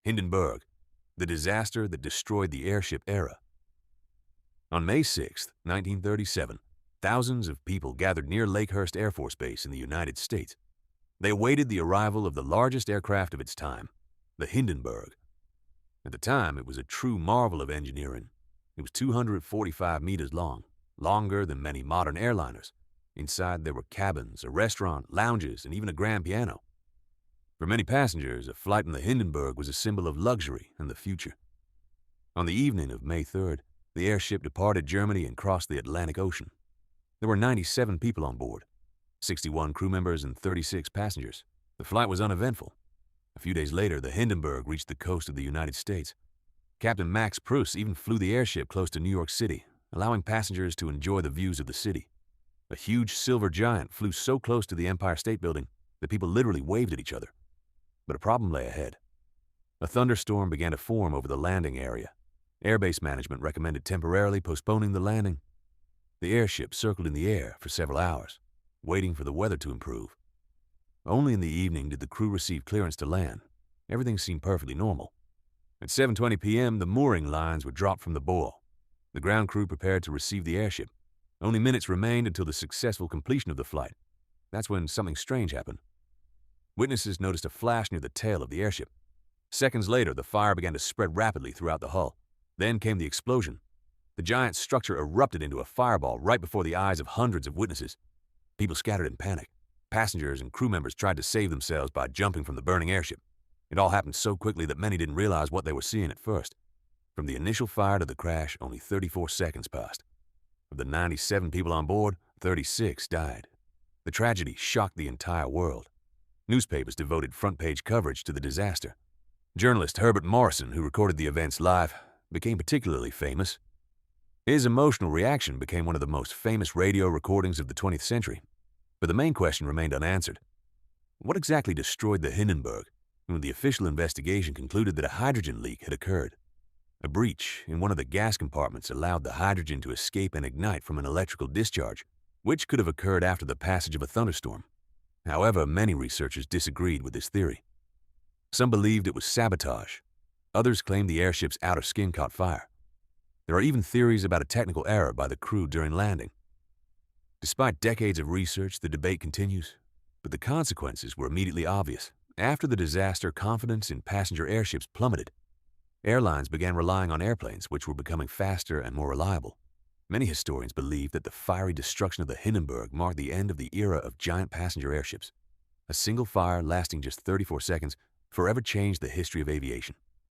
Hindenburg, the disaster that destroyed the airship era. On May 6, 1937, thousands of people gathered near Lakehurst Air Force Base in the United States. They awaited the arrival of the largest aircraft of its time, the Hindenburg. At the time, it was a true marvel of engineering. It was 245 meters long, longer than many modern airliners. Inside there were cabins, a restaurant, lounges, and even a grand piano. For many passengers, a flight in the Hindenburg was a symbol of luxury and the future. On the evening of May 3rd, the airship departed Germany and crossed the Atlantic Ocean. There were 97 people on board, 61 crew members and 36 passengers. The flight was uneventful. A few days later, the Hindenburg reached the coast of the United States. Captain Max Pruss even flew the airship close to New York City, allowing passengers to enjoy the views of the city. A huge silver giant flew so close to the Empire State Building that people literally waved at each other. But a problem lay ahead. A thunderstorm began to form over the landing area. Airbase management recommended temporarily postponing the landing. The airship circled in the air for several hours, waiting for the weather to improve. Only in the evening did the crew receive clearance to land. Everything seemed perfectly normal. At 7:20 p.m., the mooring lines were dropped from the bow. The ground crew prepared to receive the airship. Only minutes remained until the successful completion of the flight. That's when something strange happened. Witnesses noticed a flash near the tail of the airship. Seconds later, the fire began to spread rapidly throughout the hull. Then came the explosion. The giant structure erupted into a fireball right before the eyes of hundreds of witnesses. People scattered in panic. Passengers and crew members tried to save themselves by jumping from the burning airship. It all happened so quickly that many didn't realize what they were seeing at first. From the initial fire to the crash, only 34 seconds passed. Of the 97 people on board, 36 died. The tragedy shocked the entire world. Newspapers devoted front-page coverage to the disaster. Journalist Herbert Morrison, who recorded the events live, became particularly famous. His emotional reaction became one of the most famous radio recordings of the 20th century. But the main question remained unanswered. What exactly destroyed the Hindenburg? When the official investigation concluded that a hydrogen leak had occurred. A breach in one of the gas compartments allowed the hydrogen to escape and ignite from an electrical discharge, which could have occurred after the passage of a thunderstorm. However, many researchers disagreed with this theory. Some believed it was sabotage. Others claimed the airship's outer skin caught fire. There are even theories about a technical error by the crew during landing. Despite decades of research, the debate continues, but the consequences were immediately obvious. After the disaster, confidence in passenger airships plummeted. Airlines began relying on airplanes, which were becoming faster and more reliable. Many historians believe that the fiery destruction of the Hindenburg marked the end of the era of giant passenger airships. A single fire lasting just 34 seconds forever changed the history of aviation.